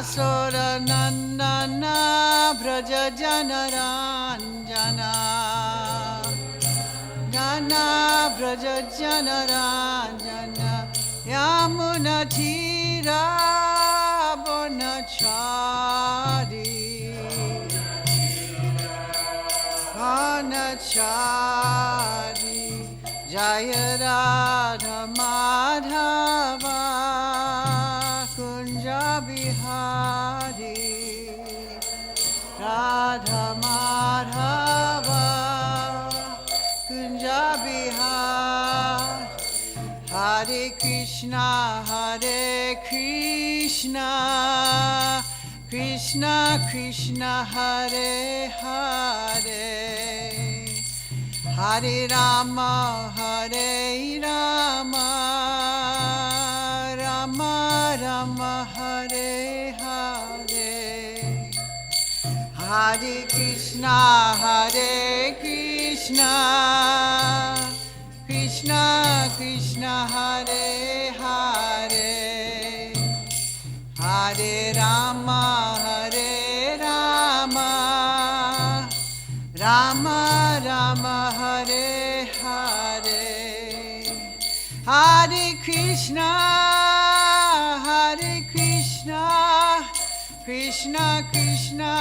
Yasora Nandana Braja Janaranjana Jana Braja Janaranjana Yamuna Tira Bonachari Bonachari Jaya Radha Madhava Kunja Bihari Radha Madhava Kunja Bihari Hare Krishna Krishna Krishna Hare Hare Hare Rama Rama Rama Hare Hare Hare Krishna Krishna Krishna Hare Hare Hare Rama Rama Rama Hare Hare Hare Krishna Krishna Krishna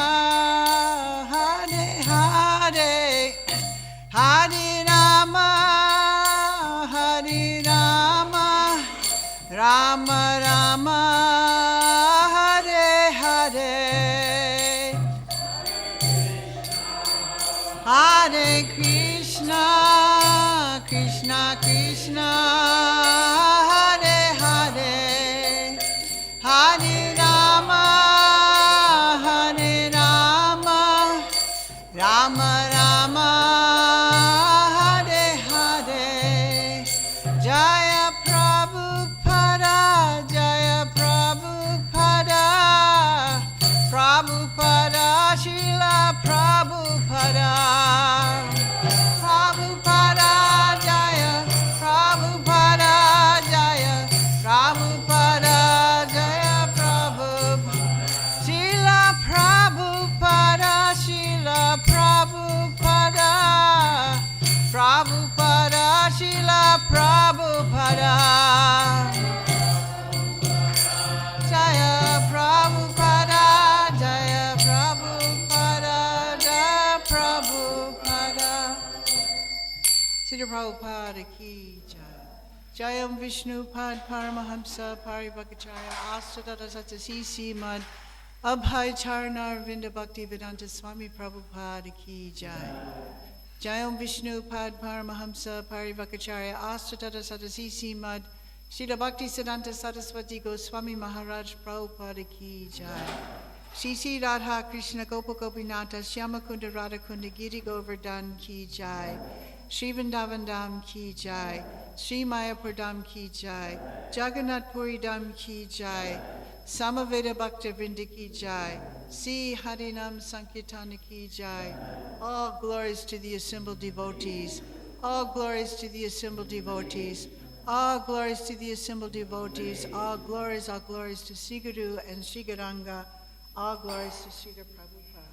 Hare Hare Hare Rama Rama Rama Hare Hare Hare Krishna Krishna Krishna Hare Hare Hare Rama Rama Rama Hare Hare Jaya Prabhupada Prabhupada Srila Prabhupada Jaya Prabhupada Jaya Prabhupada Jaya Prabhupada Srila Prabhupada Srila Prabhupada Srila Prabhupada Jaya Prabhupada Jaya Prabhupada Srila Prabhupada Ki Jai Jayam Vishnu Pad Paramahamsa Parivakacharya Astadata Satyasi Srimad Abhay Charnar Vinda Bhakti Vedanta Swami Prabhupada Ki Jai Jayam Vishnu Pad Paramahamsa Parivakacharya Astadata Satyasi Srimad Srila Bhakti Siddhanta Saraswati Goswami Maharaj Prabhupada Ki Jai Shri Radha Krishna Gopa Gopinata Shyama Kunda Radha Kunda Giri Govardhan Ki Jai Sri Vrindavan Dham Ki Jai Sri Mayapur Dham Ki Jai Jagannath Puri Dham Ki Jai Samaveda Bhakta Vrinda Ki Jai Si Harinam Sankirtana Ki Jai All glories to the assembled devotees. All glories to the assembled devotees. All glories to the assembled devotees. All glories to Sri Guru and Sri Gauranga. All glories to Sri Prabhupada.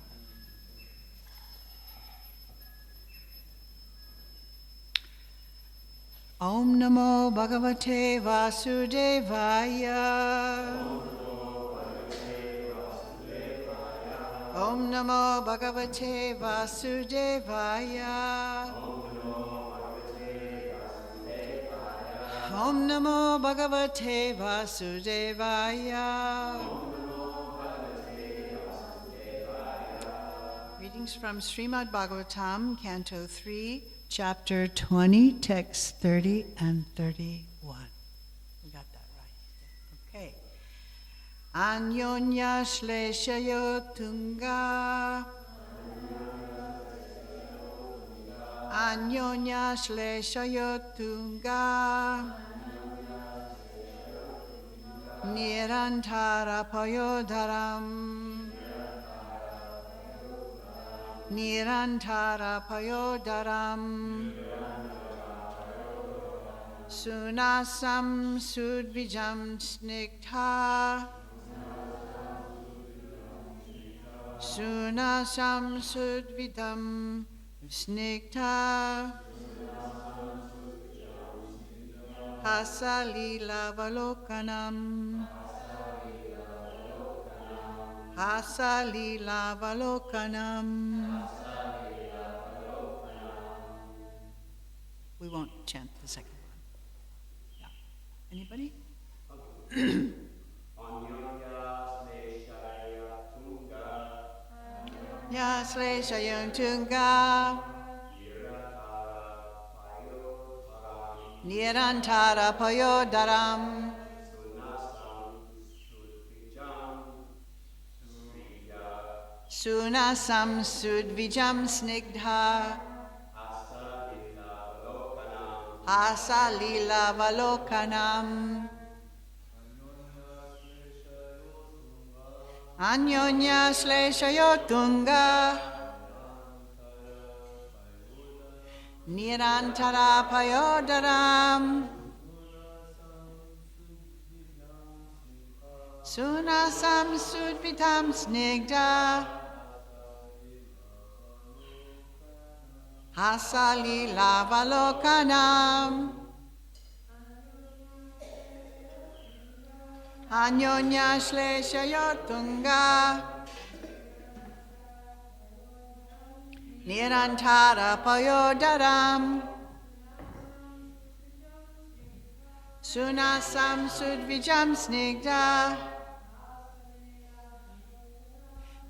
Om Namo Bhagavate Vasudevaya. Om Namo Bhagavate Vasudevaya. Om Namo Bhagavate Vasudevaya. Readings from Srimad Bhagavatam, Canto 3, Chapter 20, Texts 30 and 31. We got that right. Okay. Anyonya Shleshayotunga. Anyonya Shleshayotunga. Nirantara Payodaram. Nirantara Payodaram. Sunasam Sudvijam Snigdha. Sunasam Sudvidam Snigdha Hasalila Valokanam Hasalila Valokanam. We won't chant the second one. Yeah. Anybody? Ya Sleshayang Tunga Nirantara Payodaram Sunasam Sudvijam Snigdha Asalila Valokanam Anyonya Sleshayotunga Nirantara Payodaram Sunasam Sudvitam Snigdha Hasalila Valokanam Anyonya Shleshayotunga Nirantara Payodaram Sunasam Sudvijam Snigdha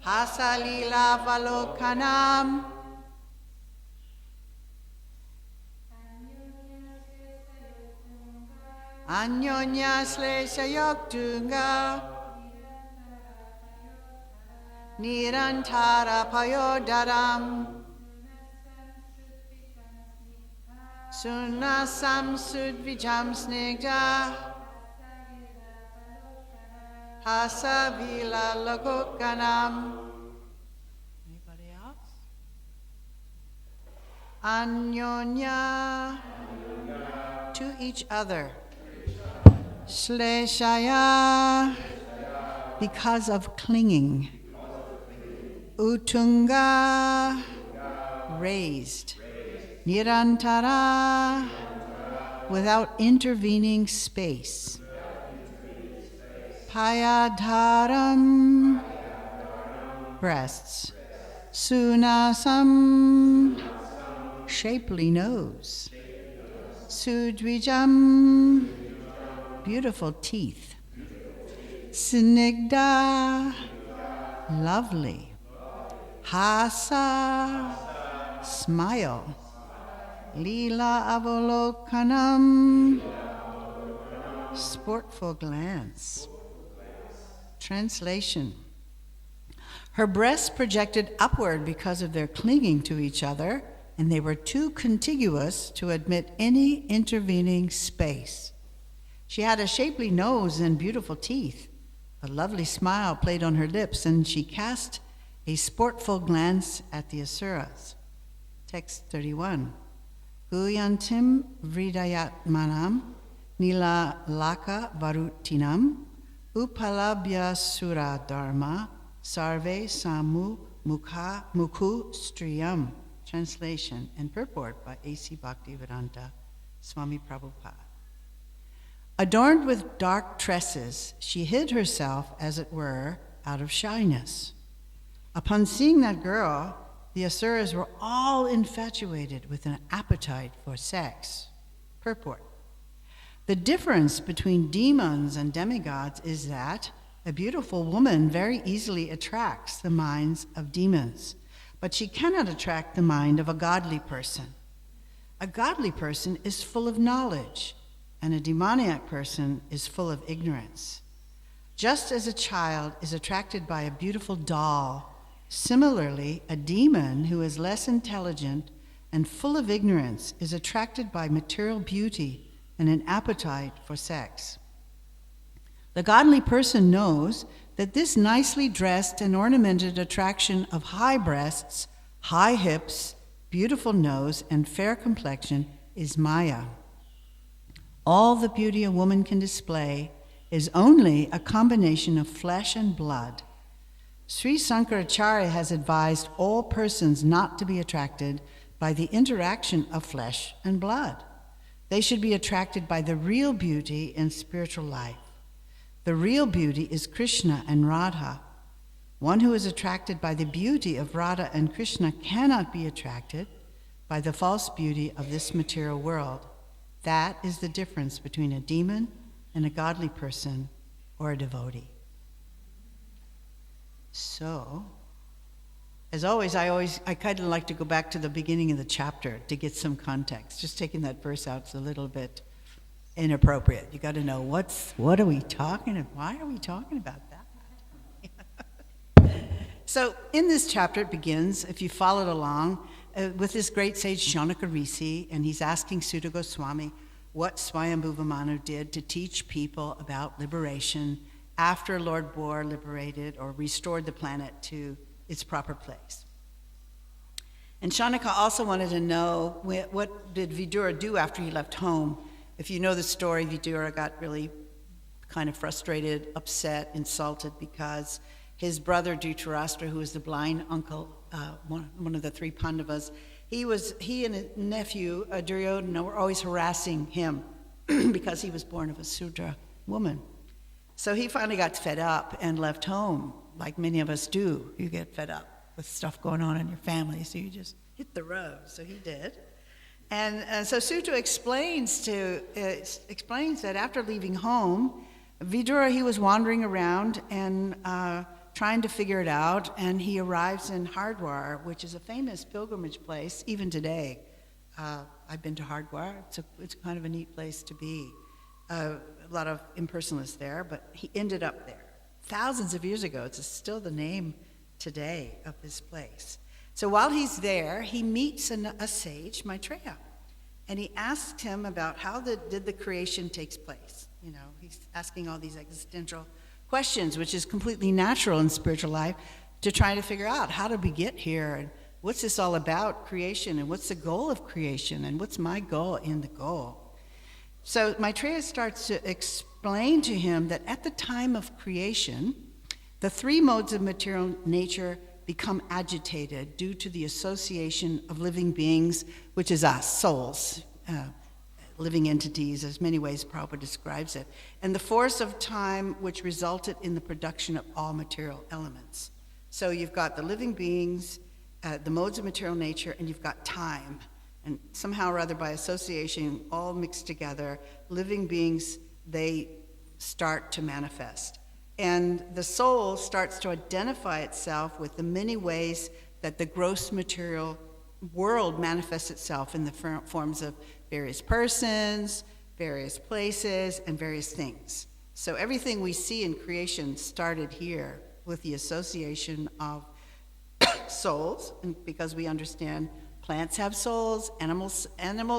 Hasalila Valokanam Anyonya Sleshayoktunga Nirantara Payodaram Sunasam Sudvijam Snigdha Hasavila Lagokanam. Anybody else? Anyonya to each other. Shleshaya, because of clinging. Utunga, raised. Nirantara, without intervening space. Payadharam, breasts. Sunasam, shapely nose. Sudvijam, beautiful teeth. Snigdha, lovely. Hasa, smile. Lila avalokanam, sportful glance. Translation. Her breasts projected upward because of their clinging to each other, and they were too contiguous to admit any intervening space. She had a shapely nose and beautiful teeth. A lovely smile played on her lips, and she cast a sportful glance at the asuras. Text 31. Guyantim vridayatmanam nila laka varutinam upalabhya sura dharma sarve samu mukhu striyam. Translation and purport by A.C. Bhaktivedanta Swami Prabhupada. Adorned with dark tresses, she hid herself, as it were, out of shyness. Upon seeing that girl, the asuras were all infatuated with an appetite for sex. Purport. The difference between demons and demigods is that a beautiful woman very easily attracts the minds of demons, but she cannot attract the mind of a godly person. A godly person is full of knowledge, and a demoniac person is full of ignorance. Just as a child is attracted by a beautiful doll, similarly, a demon who is less intelligent and full of ignorance is attracted by material beauty and an appetite for sex. The godly person knows that this nicely dressed and ornamented attraction of high breasts, high hips, beautiful nose, and fair complexion is Maya. All the beauty a woman can display is only a combination of flesh and blood. Sri Sankaracharya has advised all persons not to be attracted by the interaction of flesh and blood. They should be attracted by the real beauty in spiritual life. The real beauty is Krishna and Radha. One who is attracted by the beauty of Radha and Krishna cannot be attracted by the false beauty of this material world. That is the difference between a demon and a godly person or a devotee. So, as always, I kind of like to go back to the beginning of the chapter to get some context. Just taking that verse out is a little bit inappropriate. You got to know what are we talking about? Why are we talking about that? So, in this chapter, it begins, if you followed along, with this great sage Shaunaka Rishi, and he's asking Sutta Goswami what Swayambhuva Manu did to teach people about liberation after Lord Bor liberated or restored the planet to its proper place. And Shaunaka also wanted to know what did Vidura do after he left home. If you know the story, Vidura got really kind of frustrated, upset, insulted because his brother Dhritarashtra, who was the blind uncle, one of the three Pandavas, he and his nephew Duryodhana were always harassing him because he was born of a Sudra woman. So he finally got fed up and left home, like many of us do. You get fed up with stuff going on in your family, so you just hit the road. So he did. And so Sutta explains that after leaving home, Vidura, he was wandering around and trying to figure it out, and he arrives in Hardwar, which is a famous pilgrimage place, even today. I've been to Hardwar. It's kind of a neat place to be. A lot of impersonalists there, but he ended up there. Thousands of years ago, it's still the name today of this place. So while he's there, he meets a sage, Maitreya, and he asks him about how did the creation takes place. You know, he's asking all these existential questions, which is completely natural in spiritual life, to try to figure out how did we get here, and what's this all about, creation, and what's the goal of creation, and what's my goal in the goal. So Maitreya starts to explain to him that at the time of creation, the three modes of material nature become agitated due to the association of living beings, which is us, souls, living entities, as many ways Prabhupada describes it, and the force of time which resulted in the production of all material elements. So you've got the living beings, the modes of material nature, and you've got time. And somehow or other, by association, all mixed together, living beings, they start to manifest. And the soul starts to identify itself with the many ways that the gross material world manifests itself in the forms of various persons, various places, and various things. So everything we see in creation started here with the association of souls, and because we understand plants have souls, animals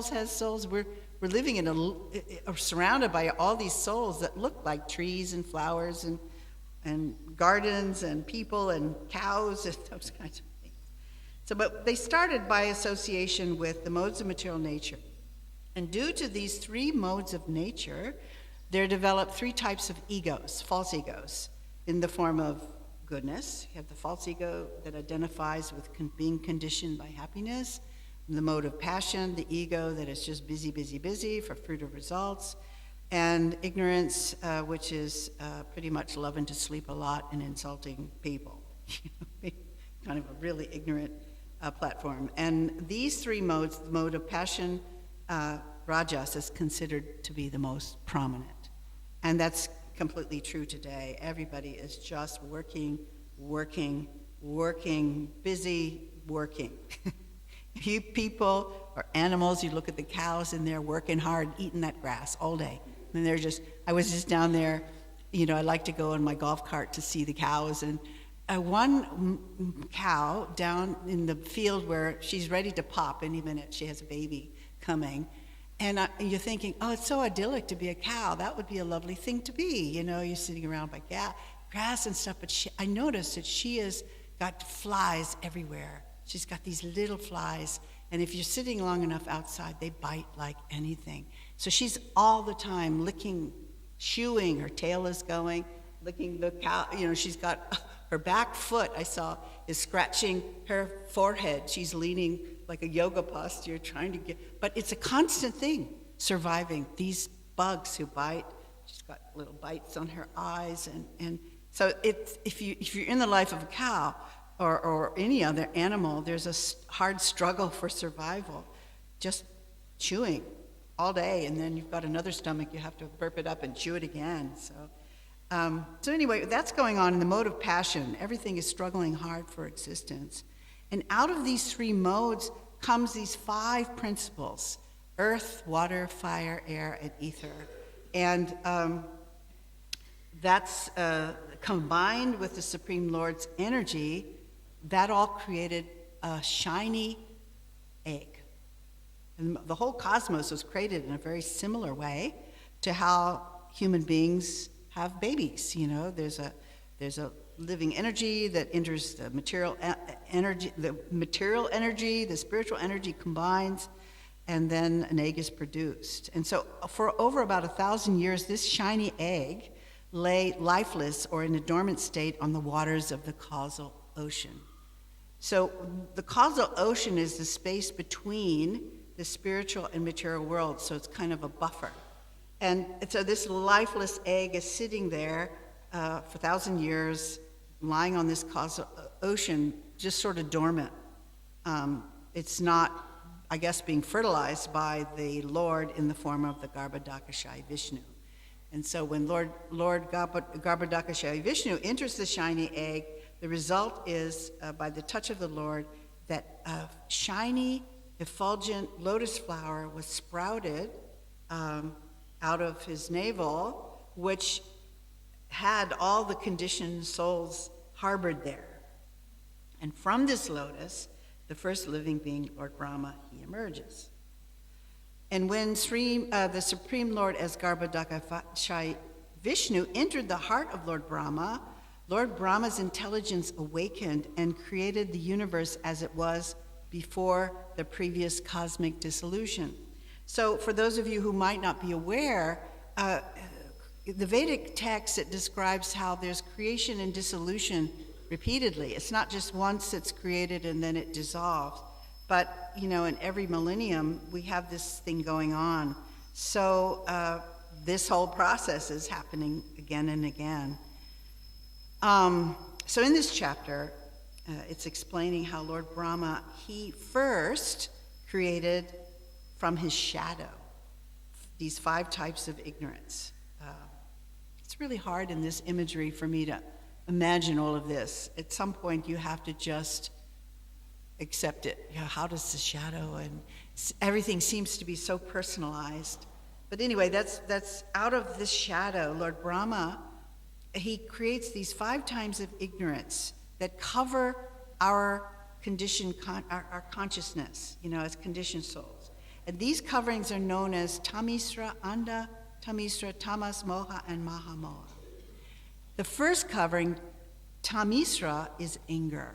have souls. We're living surrounded by all these souls that look like trees and flowers and gardens and people and cows and those kinds of things. So, but they started by association with the modes of material nature. And due to these three modes of nature, there developed three types of egos, false egos, in the form of goodness. You have the false ego that identifies with being conditioned by happiness, the mode of passion, the ego that is just busy, busy, busy for fruit of results, and ignorance, which is pretty much loving to sleep a lot and insulting people. Kind of a really ignorant platform. And these three modes, the mode of passion, Rajas, is considered to be the most prominent. And that's completely true today. Everybody is just working, busy working. You people or animals, you look at the cows and they're working hard, eating that grass all day. And I was just down there, I like to go in my golf cart to see the cows, and one cow down in the field where she's ready to pop any minute, she has a baby coming. And you're thinking, oh, it's so idyllic to be a cow. That would be a lovely thing to be. You're sitting around by grass and stuff. But I noticed that she has got flies everywhere. She's got these little flies. And if you're sitting long enough outside, they bite like anything. So she's all the time licking, chewing. Her tail is going, licking the cow. She's got her back foot, I saw, is scratching her forehead. She's leaning like a yoga posture, trying to get, but it's a constant thing, surviving these bugs who bite. She's got little bites on her eyes, and so if you're in the life of a cow or any other animal, there's a hard struggle for survival, just chewing all day, and then you've got another stomach, you have to burp it up and chew it again. So anyway, that's going on in the mode of passion. Everything is struggling hard for existence. And out of these three modes comes these 5 principles: earth, water, fire, air, and ether. And that's combined with the Supreme Lord's energy, that all created a shiny egg. And the whole cosmos was created in a very similar way to how human beings have babies. You know, there's a living energy that enters the material energy, the spiritual energy combines, and then an egg is produced. And so for over about 1,000 years, this shiny egg lay lifeless or in a dormant state on the waters of the causal ocean. So the causal ocean is the space between the spiritual and material world, so it's kind of a buffer. And so this lifeless egg is sitting there for 1,000 years, lying on this causal ocean, just sort of dormant. It's not, I guess, being fertilized by the Lord in the form of the Garbhodakashayi Vishnu. And so when Lord Garbhodakashayi Vishnu enters the shiny egg, the result is, by the touch of the Lord, that a shiny, effulgent lotus flower was sprouted out of his navel, which had all the conditioned souls harbored there. And from this lotus, the first living being, Lord Brahma, he emerges. And when the Supreme Lord as Garbhodakashayi Vishnu entered the heart of Lord Brahma's intelligence awakened and created the universe as it was before the previous cosmic dissolution. So for those of you who might not be aware, the Vedic text, it describes how there's creation and dissolution repeatedly. It's not just once it's created and then it dissolves, but in every millennium we have this thing going on. So this whole process is happening again and again. So in this chapter, it's explaining how Lord Brahma, he first created from his shadow these 5 types of ignorance. It's really hard in this imagery for me to imagine all of this. At some point, you have to just accept it. How does the shadow, and everything seems to be so personalized. But anyway, that's out of this shadow, Lord Brahma, he creates these 5 times of ignorance that cover our conditioned, our consciousness, as conditioned souls. And these coverings are known as Tamisra, Anda, Tamisra, Tamas, Moha, and Mahamoha. The first covering, Tamisra, is anger.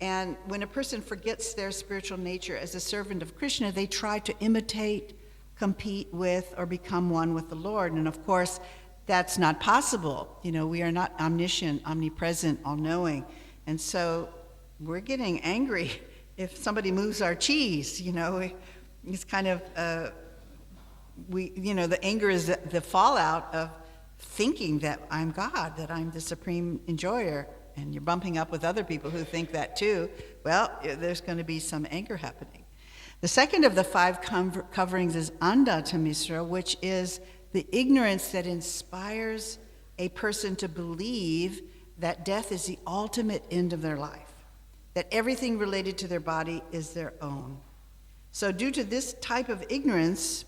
And when a person forgets their spiritual nature as a servant of Krishna, they try to imitate, compete with, or become one with the Lord. And of course, that's not possible. We are not omniscient, omnipresent, all-knowing. And so we're getting angry if somebody moves our cheese. It's kind of, the anger is the fallout of thinking that I'm God, that I'm the supreme enjoyer, and you're bumping up with other people who think that too. Well, there's going to be some anger happening. The second of the 5 coverings is Anda Tamisra, which is the ignorance that inspires a person to believe that death is the ultimate end of their life, that everything related to their body is their own. So due to this type of ignorance,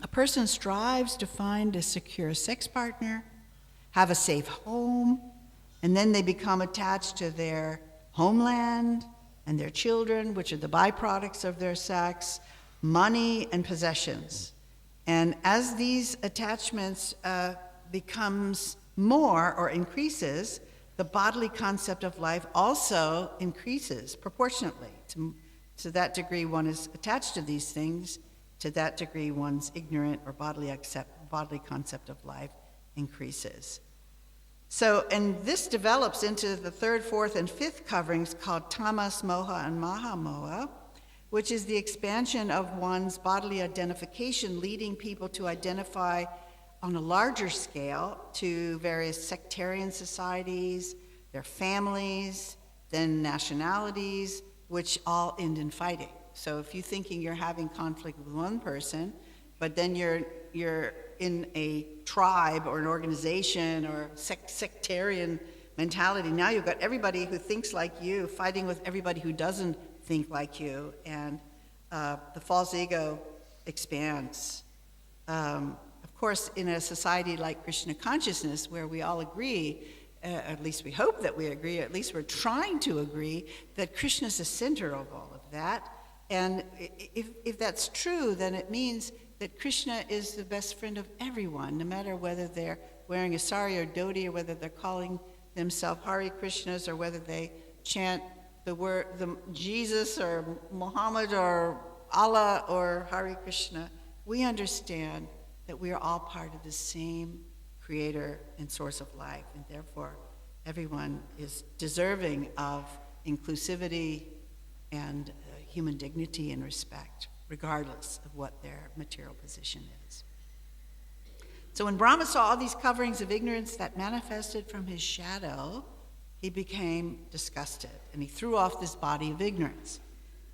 a person strives to find a secure sex partner, have a safe home, and then they become attached to their homeland and their children, which are the byproducts of their sex, money, and possessions. And as these attachments becomes more or increases, the bodily concept of life also increases proportionately. To that degree one is attached to these things, to that degree one's ignorant or bodily concept of life increases. So, and this develops into the third, fourth, and fifth coverings called Tamas, Moha, and Mahamoha, which is the expansion of one's bodily identification, leading people to identify on a larger scale to various sectarian societies, their families, then nationalities, which all end in fighting. So if you're thinking you're having conflict with one person, but then you're in a tribe or an organization or sectarian mentality, now you've got everybody who thinks like you fighting with everybody who doesn't think like you, and the false ego expands. Of course, in a society like Krishna consciousness, where we all agree, at least we hope that we agree, at least we're trying to agree, that Krishna is the center of all of that. And if that's true, then it means that Krishna is the best friend of everyone, no matter whether they're wearing a sari or dhoti, or whether they're calling themselves Hare Krishnas, or whether they chant the word Jesus or Muhammad or Allah or Hare Krishna. We understand that we are all part of the same creator and source of life, and therefore everyone is deserving of inclusivity and human dignity and respect, regardless of what their material position is. So when Brahma saw all these coverings of ignorance that manifested from his shadow, he became disgusted, and he threw off this body of ignorance.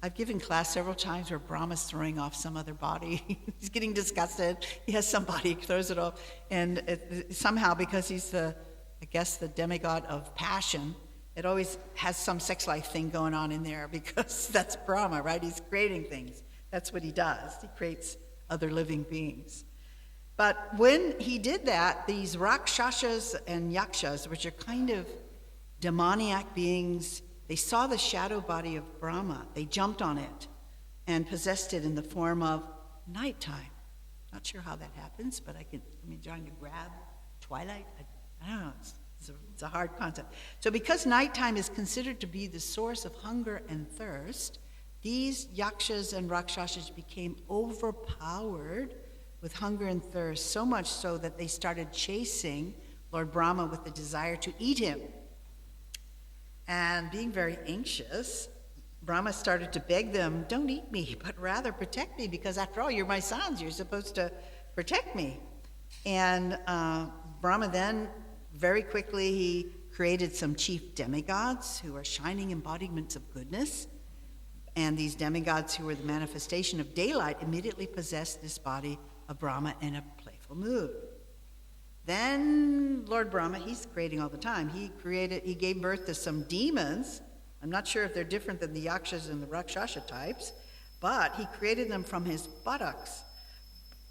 I've given class several times where Brahma's throwing off some other body. He's getting disgusted. He has some body, he throws it off. And somehow, because he's the demigod of passion, it always has some sex life thing going on in there, because that's Brahma, right? He's creating things. That's what he does. He creates other living beings. But when he did that, these Rakshasas and Yakshas, which are kind of demoniac beings, they saw the shadow body of Brahma. They jumped on it and possessed it in the form of nighttime. Not sure how that happens, but trying to grab twilight. I don't know. It's a hard concept. So because nighttime is considered to be the source of hunger and thirst, these yakshas and rakshasas became overpowered with hunger and thirst, so much so that they started chasing Lord Brahma with the desire to eat him. And being very anxious, Brahma started to beg them, don't eat me, but rather protect me, because after all, you're my sons, you're supposed to protect me. And Brahma then, very quickly, he created some chief demigods who are shining embodiments of goodness. And these demigods, who were the manifestation of daylight, immediately possessed this body of Brahma in a playful mood. Then Lord Brahma, he's creating all the time. He gave birth to some demons. I'm not sure if they're different than the Yakshas and the Rakshasa types, but he created them from his buttocks,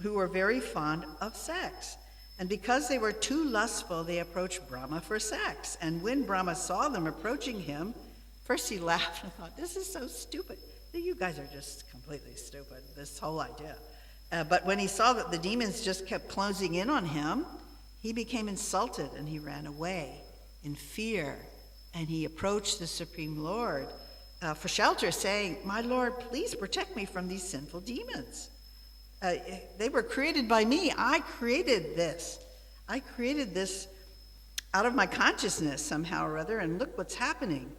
who were very fond of sex. And because they were too lustful, they approached Brahma for sex. And when Brahma saw them approaching him, first he laughed and thought, this is so stupid. You guys are just completely stupid, this whole idea. But when he saw that the demons just kept closing in on him, he became insulted and he ran away in fear. And he approached the Supreme Lord for shelter, saying, my Lord, please protect me from these sinful demons. They were created by me. I created this. I created this out of my consciousness somehow or other, and look what's happening.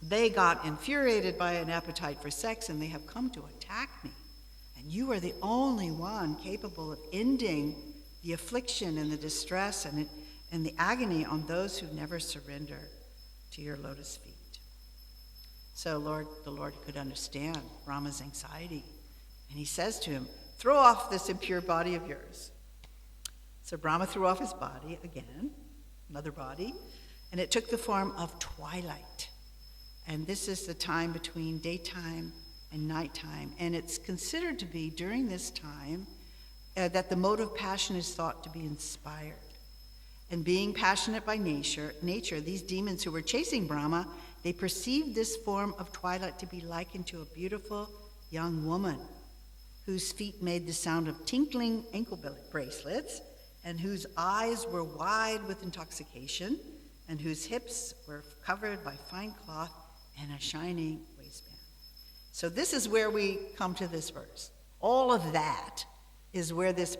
They got infuriated by an appetite for sex, and they have come to attack me. And you are the only one capable of ending the affliction and the distress and the agony on those who never surrender to your lotus feet. So the Lord could understand Brahma's anxiety. And he says to him, throw off this impure body of yours. So Brahma threw off his body again, another body, and it took the form of twilight. And this is the time between daytime and nighttime. And it's considered to be during this time that the mode of passion is thought to be inspired. And being passionate by nature, these demons who were chasing Brahma, they perceived this form of twilight to be likened to a beautiful young woman whose feet made the sound of tinkling ankle bracelets, and whose eyes were wide with intoxication, and whose hips were covered by fine cloth and a shining waistband. So this is where we come to this verse. All of that is where this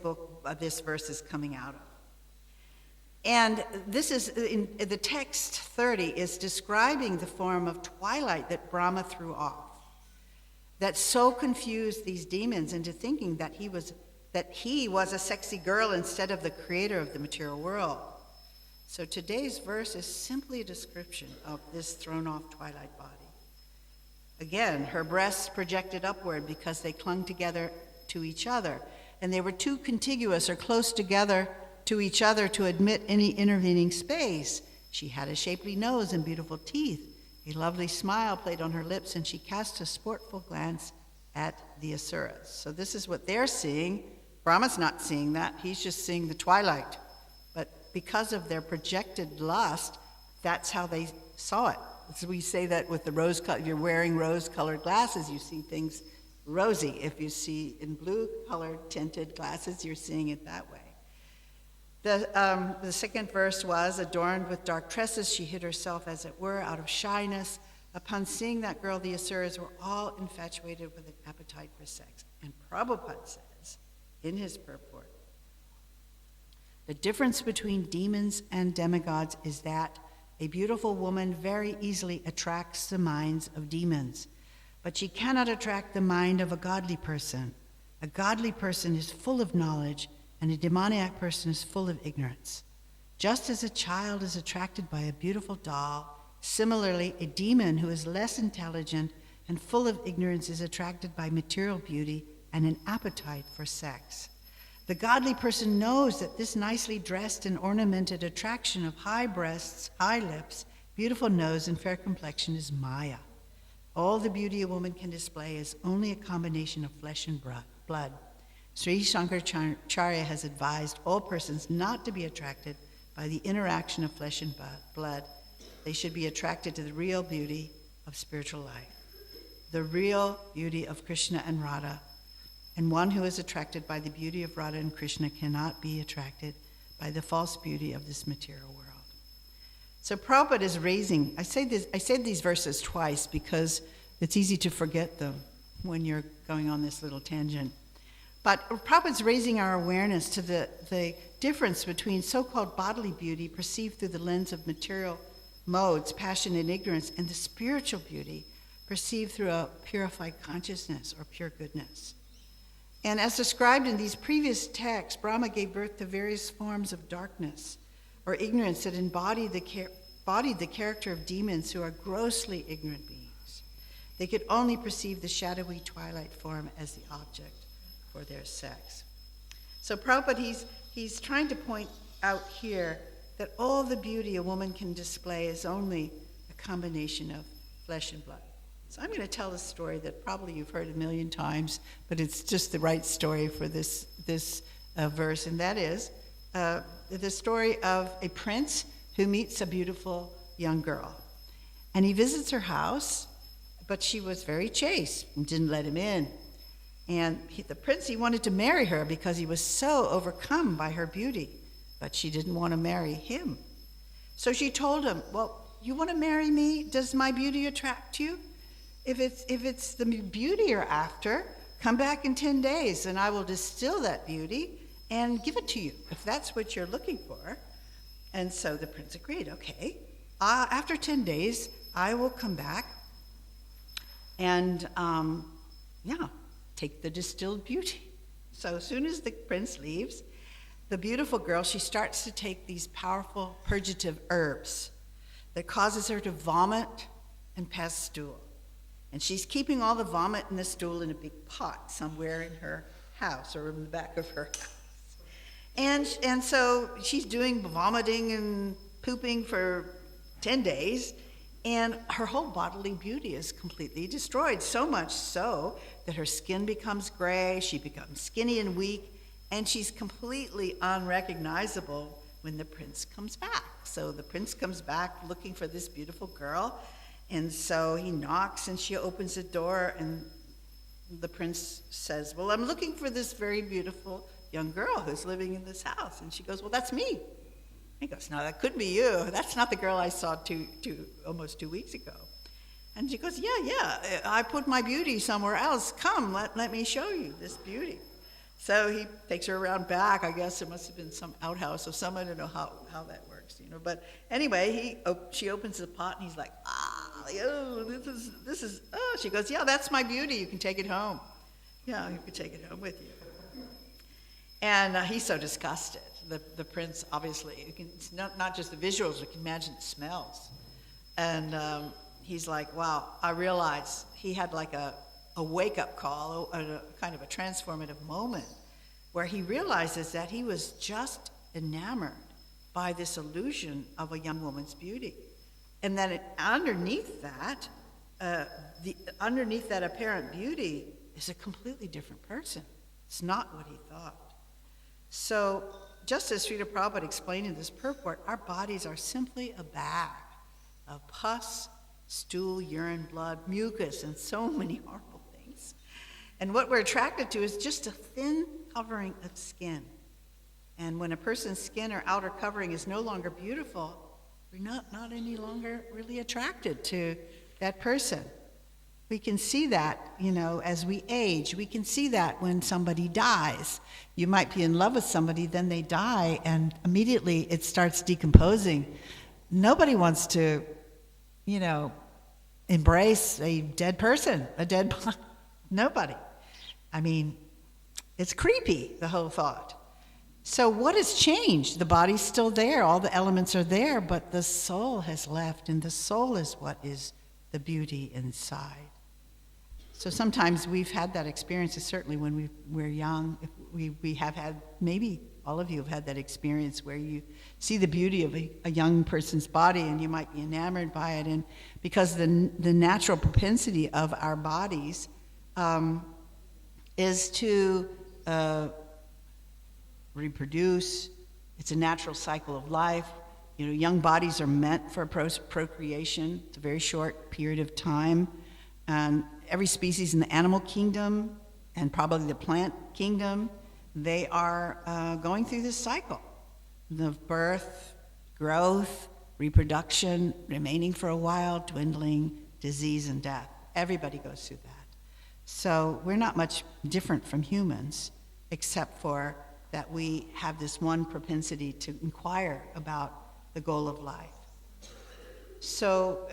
verse is coming out of. And this is, in the text 30 is describing the form of twilight that Brahma threw off, that so confused these demons into thinking that he was a sexy girl instead of the creator of the material world. So today's verse is simply a description of this thrown-off twilight body. Again, her breasts projected upward because they clung together to each other, and they were too contiguous or close together to each other to admit any intervening space. She had a shapely nose and beautiful teeth. A lovely smile played on her lips, and she cast a sportful glance at the Asuras. So this is what they're seeing. Brahma's not seeing that. He's just seeing the twilight. But because of their projected lust, that's how they saw it. So we say that with the rose color. If you're wearing rose-colored glasses, you see things rosy. If you see in blue-colored tinted glasses, you're seeing it that way. The second verse was, adorned with dark tresses, she hid herself, as it were, out of shyness. Upon seeing that girl, the Asuras were all infatuated with an appetite for sex. And Prabhupada says, in his purport, the difference between demons and demigods is that a beautiful woman very easily attracts the minds of demons, but she cannot attract the mind of a godly person. A godly person is full of knowledge, and a demoniac person is full of ignorance. Just as a child is attracted by a beautiful doll, similarly, a demon who is less intelligent and full of ignorance is attracted by material beauty and an appetite for sex. The godly person knows that this nicely dressed and ornamented attraction of high breasts, high lips, beautiful nose, and fair complexion is Maya. All the beauty a woman can display is only a combination of flesh and blood. Sri Shankaracharya has advised all persons not to be attracted by the interaction of flesh and blood. They should be attracted to the real beauty of spiritual life, the real beauty of Krishna and Radha. And one who is attracted by the beauty of Radha and Krishna cannot be attracted by the false beauty of this material world. So Prabhupada is raising, I said these verses twice because it's easy to forget them when you're going on this little tangent. But Prabhupada's raising our awareness to the difference between so-called bodily beauty perceived through the lens of material modes, passion and ignorance, and the spiritual beauty perceived through a purified consciousness or pure goodness. And as described in these previous texts, Brahma gave birth to various forms of darkness or ignorance that embodied the character of demons who are grossly ignorant beings. They could only perceive the shadowy twilight form as the object for their sex. So Prabhupada, he's trying to point out here that all the beauty a woman can display is only a combination of flesh and blood. So I'm going to tell a story that probably you've heard a million times, but it's just the right story for this verse, and that is the story of a prince who meets a beautiful young girl. And he visits her house, but she was very chaste and didn't let him in. And the prince, he wanted to marry her because he was so overcome by her beauty, but she didn't want to marry him. So she told him, well, you want to marry me? Does my beauty attract you? If it's the beauty you're after, come back in 10 days and I will distill that beauty and give it to you, if that's what you're looking for. And so the prince agreed, okay, after 10 days, I will come back and, take the distilled beauty. So as soon as the prince leaves, the beautiful girl, she starts to take these powerful purgative herbs that causes her to vomit and pass stool. And she's keeping all the vomit and the stool in a big pot somewhere in her house or in the back of her house. And so she's doing vomiting and pooping for 10 days, and her whole bodily beauty is completely destroyed, so much so that her skin becomes gray, she becomes skinny and weak, and she's completely unrecognizable when the prince comes back. So the prince comes back looking for this beautiful girl, and so he knocks and she opens the door, and the prince says, well, I'm looking for this very beautiful young girl who's living in this house. And she goes, well, that's me. He goes, no, that couldn't be you. That's not the girl I saw almost 2 weeks ago. And she goes, yeah, I put my beauty somewhere else. Come, let me show you this beauty. So he takes her around back. I guess it must have been some outhouse of some. I don't know how that works, But anyway, she opens the pot and he's like, this is. She goes, yeah, that's my beauty. You can take it home. Yeah, you can take it home with you. And he's so disgusted. The prince, obviously, it's not just the visuals. You can imagine the smells. And he's like, wow. I realized he had like a wake-up call, a kind of a transformative moment where he realizes that he was just enamored by this illusion of a young woman's beauty. And then underneath that apparent beauty is a completely different person. It's not what he thought. So, just as Srila Prabhupada explained in this purport, our bodies are simply a bag of pus, stool, urine, blood, mucus, and so many horrible things. And what we're attracted to is just a thin covering of skin. And when a person's skin or outer covering is no longer beautiful, we're not any longer really attracted to that person. We can see that, as we age. We can see that when somebody dies. You might be in love with somebody, then they die, and immediately it starts decomposing. Nobody wants to, embrace a dead person, a dead body. Nobody. I mean, it's creepy, the whole thought. So what has changed? The body's still there, all the elements are there, but the soul has left, and the soul is what is the beauty inside. So sometimes we've had that experience, certainly when we're young. We have had, maybe all of you have had that experience where you see the beauty of a young person's body and you might be enamored by it. And because the natural propensity of our bodies is to reproduce. It's a natural cycle of life. Young bodies are meant for procreation. It's a very short period of time. And every species in the animal kingdom and probably the plant kingdom, they are going through this cycle of birth, growth, reproduction, remaining for a while, dwindling, disease, and death. Everybody goes through that. So we're not much different from humans, except for that we have this one propensity to inquire about the goal of life. So,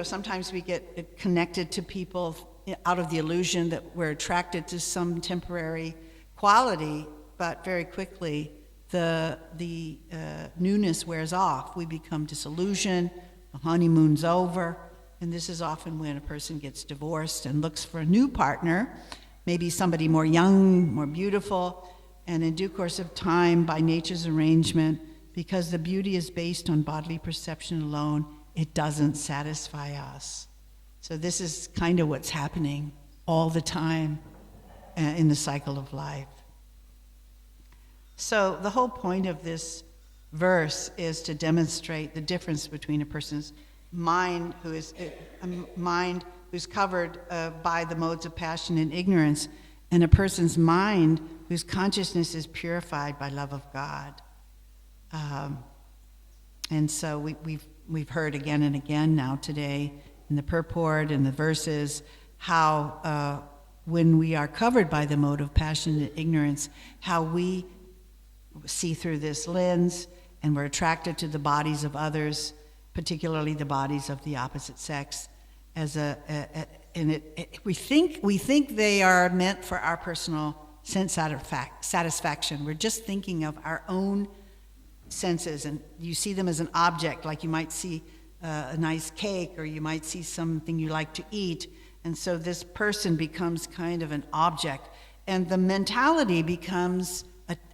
sometimes we get connected to people out of the illusion that we're attracted to some temporary quality, but very quickly the newness wears off. We become disillusioned, the honeymoon's over, and this is often when a person gets divorced and looks for a new partner, maybe somebody more young, more beautiful, and in due course of time, by nature's arrangement, because the beauty is based on bodily perception alone, it doesn't satisfy us. So this is kind of what's happening all the time in the cycle of life. So the whole point of this verse is to demonstrate the difference between a person's mind, who's covered by the modes of passion and ignorance, and a person's mind whose consciousness is purified by love of God. And so we've heard again and again now today in the purport and the verses how when we are covered by the mode of passion and ignorance, how we see through this lens and we're attracted to the bodies of others, particularly the bodies of the opposite sex, we think they are meant for our personal sense satisfaction. We're just thinking of our own senses, and you see them as an object, like you might see a nice cake or you might see something you like to eat, and so this person becomes kind of an object, and the mentality becomes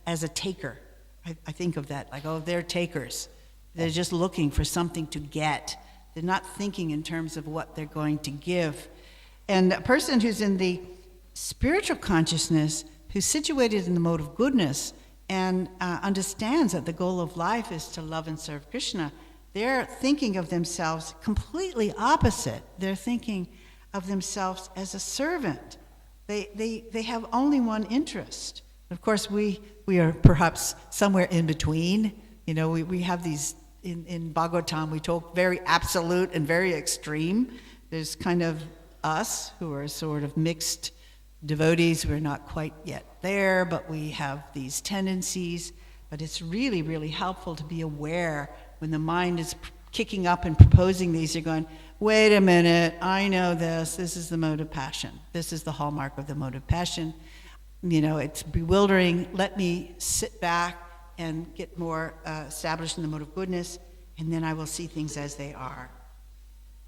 as a taker. I think of that, like, oh, they're takers. They're just looking for something to get. They're not thinking in terms of what they're going to give. And a person who's in the spiritual consciousness, who's situated in the mode of goodness, and understands that the goal of life is to love and serve Krishna, they're thinking of themselves completely opposite. They're thinking of themselves as a servant. They have only one interest. Of course, we are perhaps somewhere in between. We have these, in Bhagavatam, we talk very absolute and very extreme. There's kind of us who are sort of mixed devotees, we're not quite yet there, but we have these tendencies. But it's really, really helpful to be aware when the mind is kicking up and proposing these. You're going, wait a minute, I know this. This is the mode of passion. This is the hallmark of the mode of passion. It's bewildering. Let me sit back and get more established in the mode of goodness, and then I will see things as they are.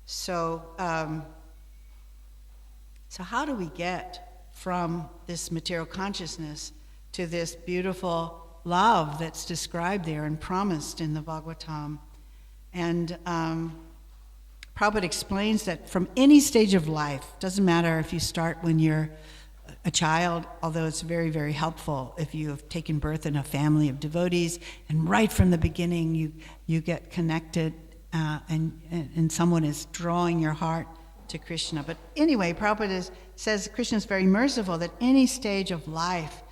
So how do we get from this material consciousness to this beautiful love that's described there and promised in the Bhagavatam? And Prabhupada explains that from any stage of life, doesn't matter if you start when you're a child, although it's very, very helpful if you have taken birth in a family of devotees, and right from the beginning you get connected and someone is drawing your heart to Krishna. But anyway, Prabhupada says Krishna is very merciful, that any stage of life,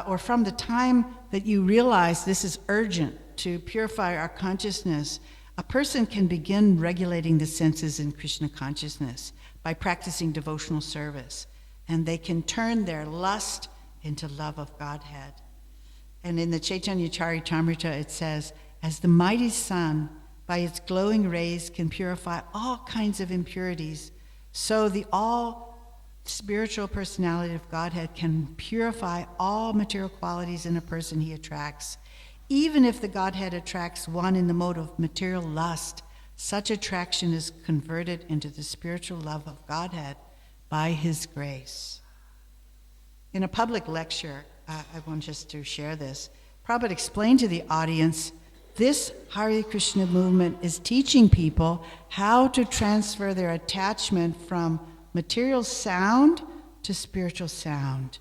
or from the time that you realize this is urgent to purify our consciousness, a person can begin regulating the senses in Krishna consciousness by practicing devotional service. And they can turn their lust into love of Godhead. And in the Chaitanya Charitamrita it says, as the mighty sun by its glowing rays can purify all kinds of impurities, so the all spiritual personality of Godhead can purify all material qualities in a person he attracts. Even if the Godhead attracts one in the mode of material lust, such attraction is converted into the spiritual love of Godhead by his grace. In a public lecture, I want just to share this, Prabhupada explained to the audience, this Hare Krishna movement is teaching people how to transfer their attachment from material sound to spiritual sound.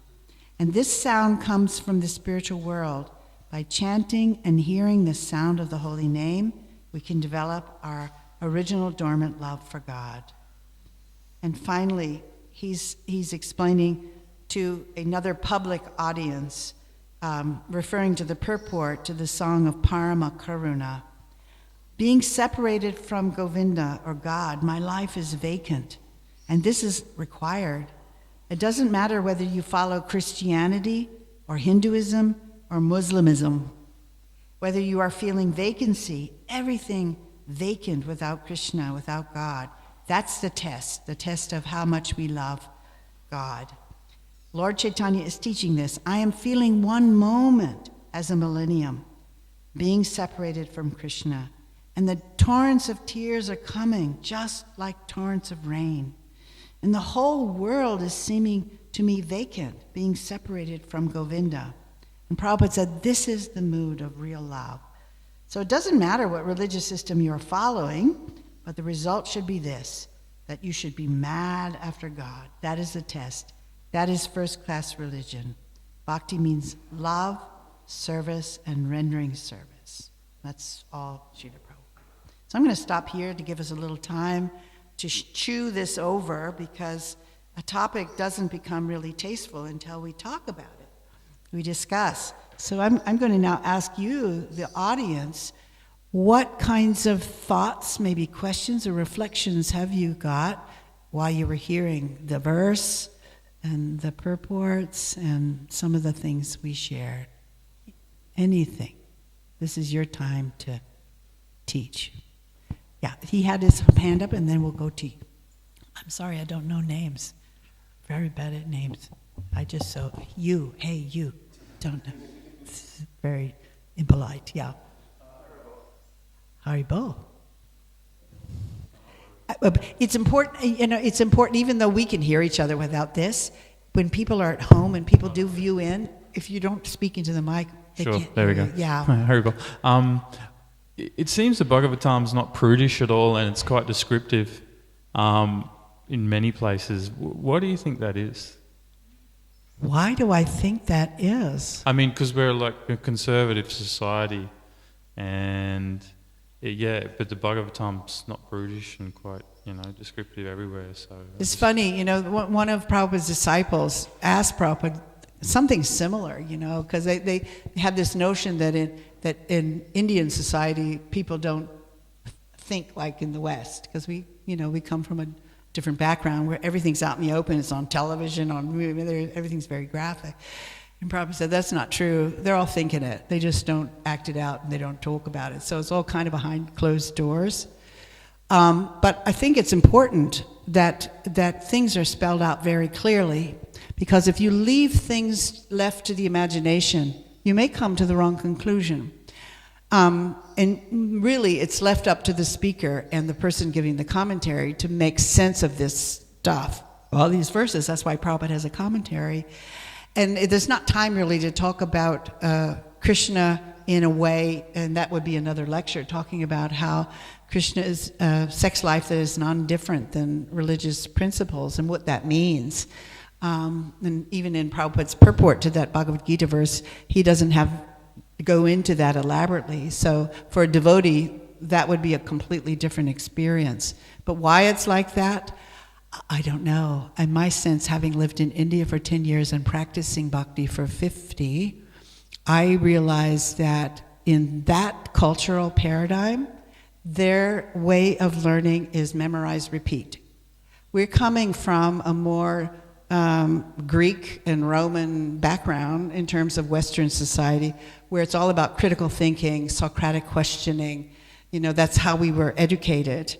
And this sound comes from the spiritual world. By chanting and hearing the sound of the holy name, we can develop our original dormant love for God. And finally, he's explaining to another public audience, referring to the purport to the song of Parama Karuna. Being separated from Govinda, or God, my life is vacant, and this is required. It doesn't matter whether you follow Christianity or Hinduism or Muslimism, whether you are feeling vacancy, everything vacant without Krishna, without God. That's the test of how much we love God. Lord Chaitanya is teaching this. I am feeling one moment as a millennium, being separated from Krishna, and the torrents of tears are coming, just like torrents of rain. And the whole world is seeming to me vacant, being separated from Govinda. And Prabhupada said, this is the mood of real love. So it doesn't matter what religious system you're following, but the result should be this, that you should be mad after God. That is the test. That is first-class religion. Bhakti means love, service, and rendering service. That's all Srila Prabhupada. So I'm going to stop here to give us a little time to chew this over, because a topic doesn't become really tasteful until we talk about it. We discuss. So I'm going to now ask you, the audience, what kinds of thoughts, maybe questions or reflections have you got while you were hearing the verse and the purports and some of the things we shared? Anything. This is your time to teach. Yeah, he had his hand up, and then we'll go to you. I'm sorry, I don't know names. Very bad at names. I just you, hey, you, don't know. It's very impolite, yeah. Haribo. It's important, it's important, even though we can hear each other without this, when people are at home and people do view in, if you don't speak into the mic, they sure, can't there we hear go. you. Yeah. Haribo. It seems the Bhagavatam's not prudish at all, and it's quite descriptive in many places. What do you think that is? Why do I think that is? I mean, because we're like a conservative society, and but the Bhagavatam's not prudish and quite, descriptive everywhere. So it's funny, one of Prabhupada's disciples asked Prabhupada something similar, because they have this notion that in Indian society people don't think like in the West, because we come from different background where everything's out in the open, it's on television, everything's very graphic. And Prabhupada said, that's not true. They're all thinking it. They just don't act it out and they don't talk about it. So it's all kind of behind closed doors. But I think it's important that things are spelled out very clearly, because if you leave things left to the imagination, you may come to the wrong conclusion. And really, it's left up to the speaker and the person giving the commentary to make sense of this stuff. All these verses, that's why Prabhupada has a commentary. And there's not time really to talk about Krishna in a way, and that would be another lecture, talking about how Krishna is a sex life that is non-different than religious principles and what that means. And even in Prabhupada's purport to that Bhagavad Gita verse, he doesn't go into that elaborately. So for a devotee, that would be a completely different experience. But why it's like that, I don't know. In my sense, having lived in India for 10 years and practicing bhakti for 50, I realized that in that cultural paradigm, their way of learning is memorize, repeat. We're coming from a more Greek and Roman background in terms of Western society, where it's all about critical thinking, Socratic questioning. That's how we were educated.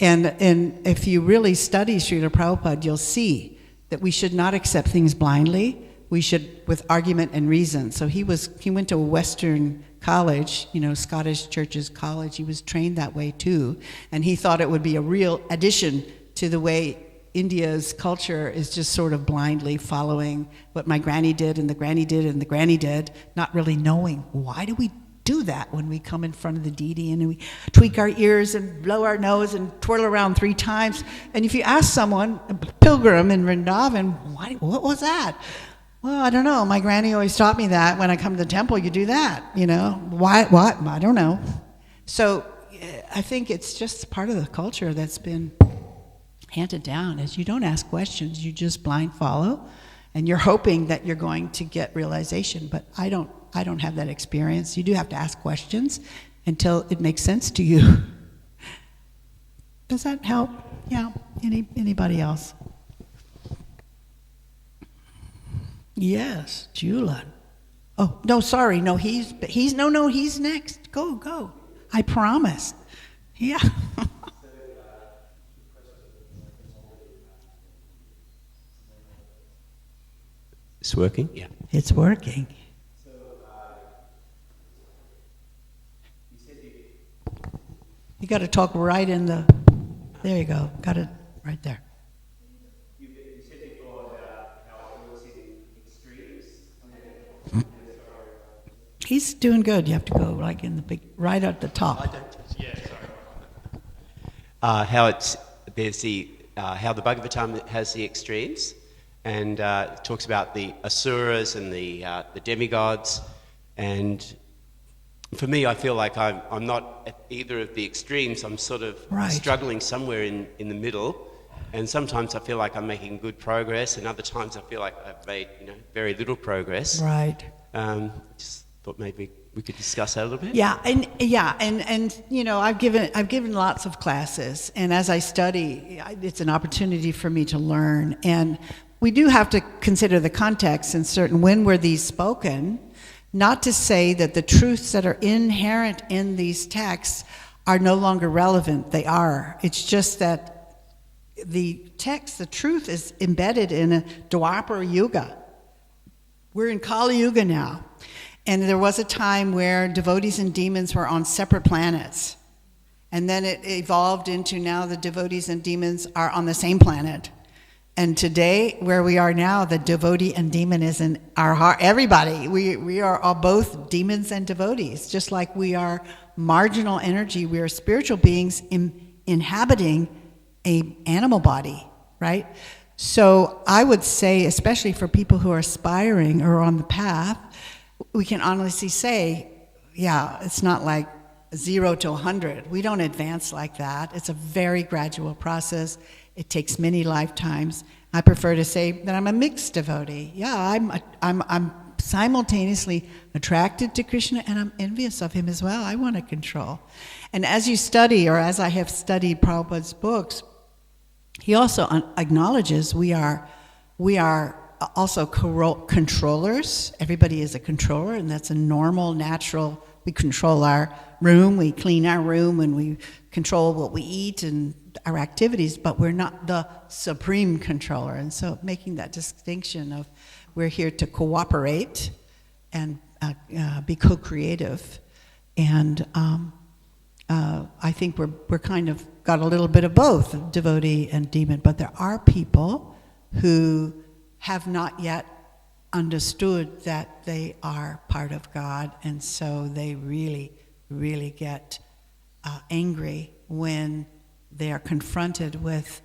And if you really study Srila Prabhupada, you'll see that we should not accept things blindly. We should, with argument and reason. So he went to a Western college, Scottish Church's college. He was trained that way too. And he thought it would be a real addition to the way India's culture is just sort of blindly following what my granny did and the granny did and the granny did, not really knowing why do we do that when we come in front of the deity and we tweak our ears and blow our nose and twirl around 3 times. And if you ask someone, a pilgrim in Vrindavan, what was that? Well, I don't know. My granny always taught me that when I come to the temple, you do that. Why? What? I don't know. So I think it's just part of the culture that's been handed down, is you don't ask questions, you just blind follow, and you're hoping that you're going to get realization. But I don't have that experience. You do have to ask questions until it makes sense to you. Does that help? Yeah. Anybody else? Yes, Julan. Oh, no, sorry. No, he's next. Go. I promised. Yeah. It's working? Yeah. It's working. You got to talk right in the... There you go. Got it right there. You said before about how it works in extremes. He's doing good. You have to go like in the big... Right at the top. Yeah, sorry. How the Bhagavatam has the extremes, and it talks about the asuras and the demigods, and for me, I feel like I'm not at either of the extremes. I'm sort of struggling somewhere in the middle, and sometimes I feel like I'm making good progress, and other times I feel like I've made very little progress. Right. Just thought maybe we could discuss that a little bit. Yeah, and I've given lots of classes, and as I study, it's an opportunity for me to learn, and we do have to consider the context and certain when were these spoken. Not to say that the truths that are inherent in these texts are no longer relevant. They are. It's just that the text, the truth, is embedded in a Dwapara Yuga. We're in Kali Yuga now. And there was a time where devotees and demons were on separate planets. And then it evolved into now the devotees and demons are on the same planet. And today, where we are now, the devotee and demon is in our heart. Everybody, we are all both demons and devotees. Just like we are marginal energy, we are spiritual beings inhabiting a animal body, right? So I would say, especially for people who are aspiring or on the path, we can honestly say, yeah, it's not like 0 to 100. We don't advance like that. It's a very gradual process. It takes many lifetimes. I prefer to say that I'm a mixed devotee. Yeah, I'm simultaneously attracted to Krishna and I'm envious of him as well. I want to control. And as you study, or as I have studied Prabhupada's books, he also acknowledges we are also controllers. Everybody is a controller, and that's a normal, natural. We control our room, we clean our room, and we control what we eat and our activities, but we're not the supreme controller. And so making that distinction of we're here to cooperate and be co-creative. And I think we're kind of got a little bit of both, devotee and demon, but there are people who have not yet understood that they are part of God, and so they really, really get angry when they are confronted with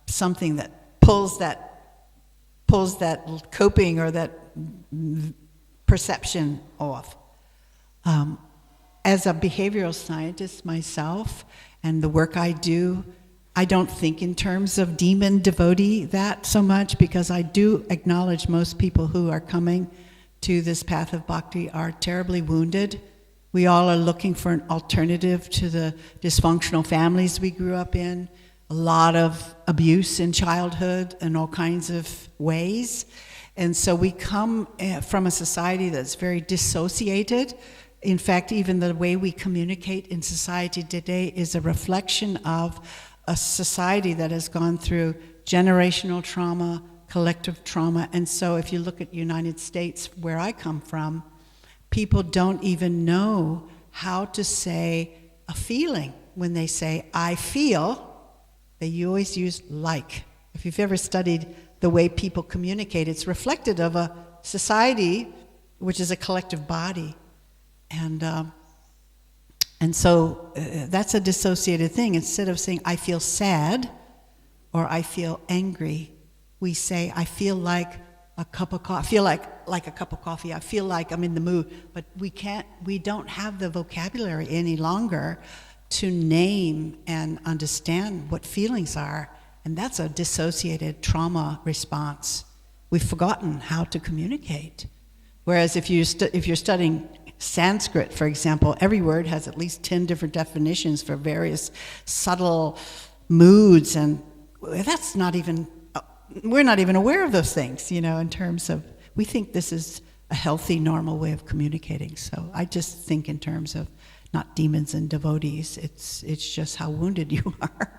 something that pulls that coping or that perception off. As a behavioral scientist myself, and the work I do, I don't think in terms of demon devotee that so much, because I do acknowledge most people who are coming to this path of bhakti are terribly wounded. We all are looking for an alternative to the dysfunctional families we grew up in, a lot of abuse in childhood in all kinds of ways. And so we come from a society that's very dissociated. In fact, even the way we communicate in society today is a reflection of a society that has gone through generational trauma, collective trauma. And so if you look at the United States, where I come from, people don't even know how to say a feeling. When they say, I feel, they always use like. If you've ever studied the way people communicate, it's reflected of a society which is a collective body. And so that's a dissociated thing. Instead of saying, I feel sad, or I feel angry, we say, I feel like a cup of coffee. I feel like a cup of coffee. I feel like I'm in the mood. But we don't have the vocabulary any longer to name and understand what feelings are. And that's a dissociated trauma response. We've forgotten how to communicate. Whereas if you're studying Sanskrit, for example, every word has at least 10 different definitions for various subtle moods, and that's not even, we're not even aware of those things, in terms of, we think this is a healthy, normal way of communicating. So I just think in terms of not demons and devotees, it's just how wounded you are,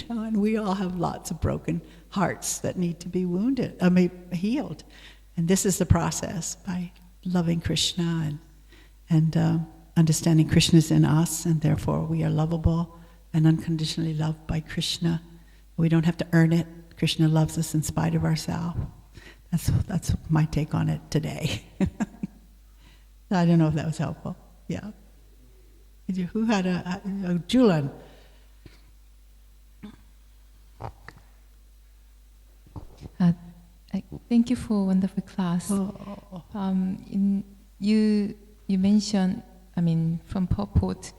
and we all have lots of broken hearts that need to be healed. And this is the process, by loving Krishna and understanding Krishna is in us, and therefore we are lovable and unconditionally loved by Krishna. We don't have to earn it. Krishna loves us in spite of ourselves. That's my take on it today. I don't know if that was helpful. Yeah. Who had a Julan? Thank you for a wonderful class. You mentioned, from purport,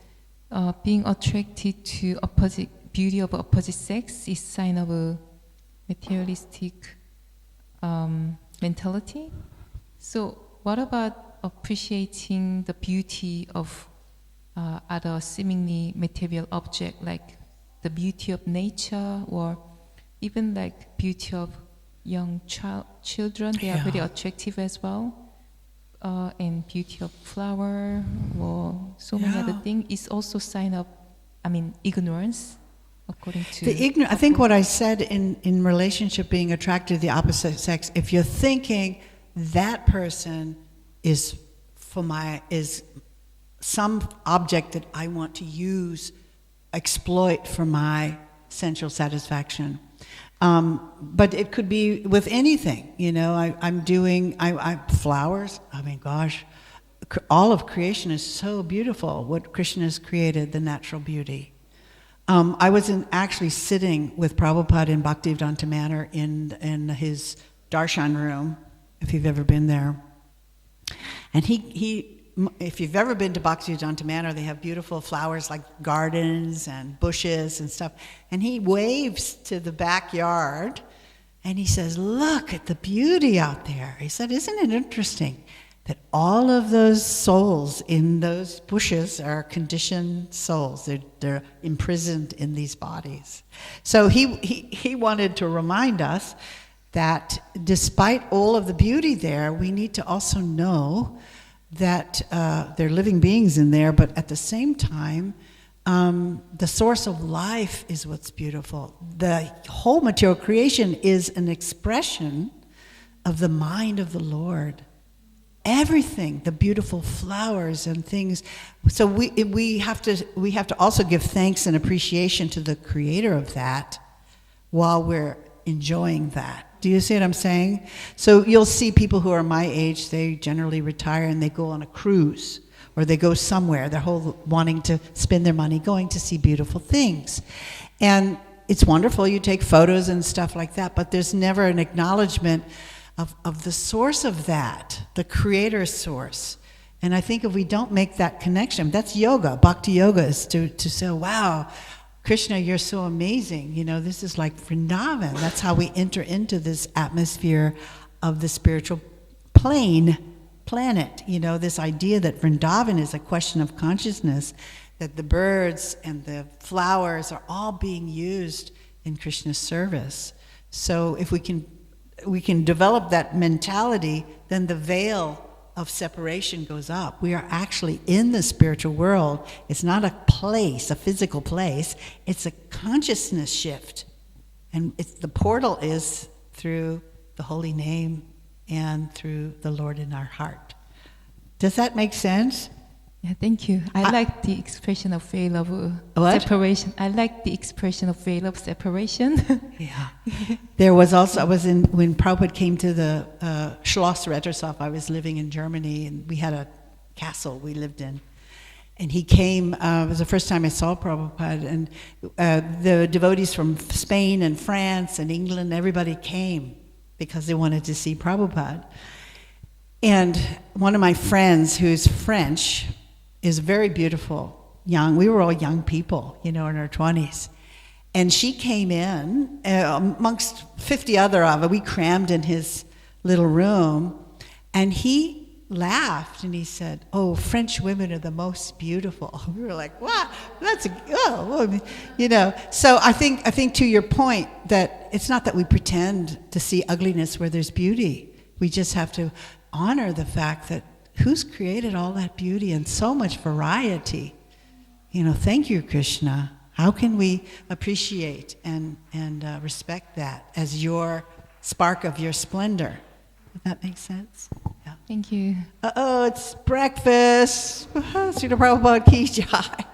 being attracted to beauty of opposite sex is sign of a materialistic mentality. So what about appreciating the beauty of other seemingly material object, like the beauty of nature, or even like beauty of young children? They are very attractive as well. And beauty of flower or so many other things is also sign of, ignorance, according to... I think what I said in relationship being attracted to the opposite sex, if you're thinking that person is some object that I want to exploit for my sensual satisfaction. But it could be with anything, I'm doing flowers. Gosh, all of creation is so beautiful. What Krishna has created, the natural beauty. I was actually sitting with Prabhupada in Bhaktivedanta Manor in his darshan room, if you've ever been there. And if you've ever been to Bhaktivedanta Manor, they have beautiful flowers like gardens and bushes and stuff. And he waves to the backyard and he says, look at the beauty out there. He said, isn't it interesting that all of those souls in those bushes are conditioned souls. They're imprisoned in these bodies. So he wanted to remind us that despite all of the beauty there, we need to also know that there are living beings in there, but at the same time, the source of life is what's beautiful. The whole material creation is an expression of the mind of the Lord. Everything, the beautiful flowers and things. So we have to also give thanks and appreciation to the creator of that while we're enjoying that. Do you see what I'm saying? So you'll see people who are my age, they generally retire and they go on a cruise or they go somewhere. They're wanting to spend their money going to see beautiful things. And it's wonderful, you take photos and stuff like that, but there's never an acknowledgement of the source of that, the creator's source. And I think if we don't make that connection, that's yoga. Bhakti yoga is to say, wow, Krishna, you're so amazing. You know, this is like Vrindavan. That's how we enter into this atmosphere of the spiritual planet. You know, this idea that Vrindavan is a question of consciousness, that the birds and the flowers are all being used in Krishna's service. So if we can develop that mentality, then the veil of separation goes up. We are actually in the spiritual world. It's not a place, a physical place. It's a consciousness shift. And the portal is through the holy name and through the Lord in our heart. Does that make sense? Yeah, thank you. I like the expression of veil of separation. I like the expression of veil of separation. Yeah. There was also, when Prabhupada came to the Schloss Rettershof, I was living in Germany, and we had a castle we lived in. And he came, it was the first time I saw Prabhupada, and the devotees from Spain and France and England, everybody came because they wanted to see Prabhupada. And one of my friends, who's French, is very beautiful, young. We were all young people, you know, in our 20s. And she came in, amongst 50 other of us. We crammed in his little room, and he laughed and he said, "Oh, French women are the most beautiful." We were like, "What? You know." So I think to your point that it's not that we pretend to see ugliness where there's beauty. We just have to honor the fact that who's created all that beauty and so much variety? You know, thank you, Krishna. How can we appreciate and respect that as your spark of your splendor? Does that make sense? Yeah. Thank you. It's breakfast. Srila Prabhupada ki jai.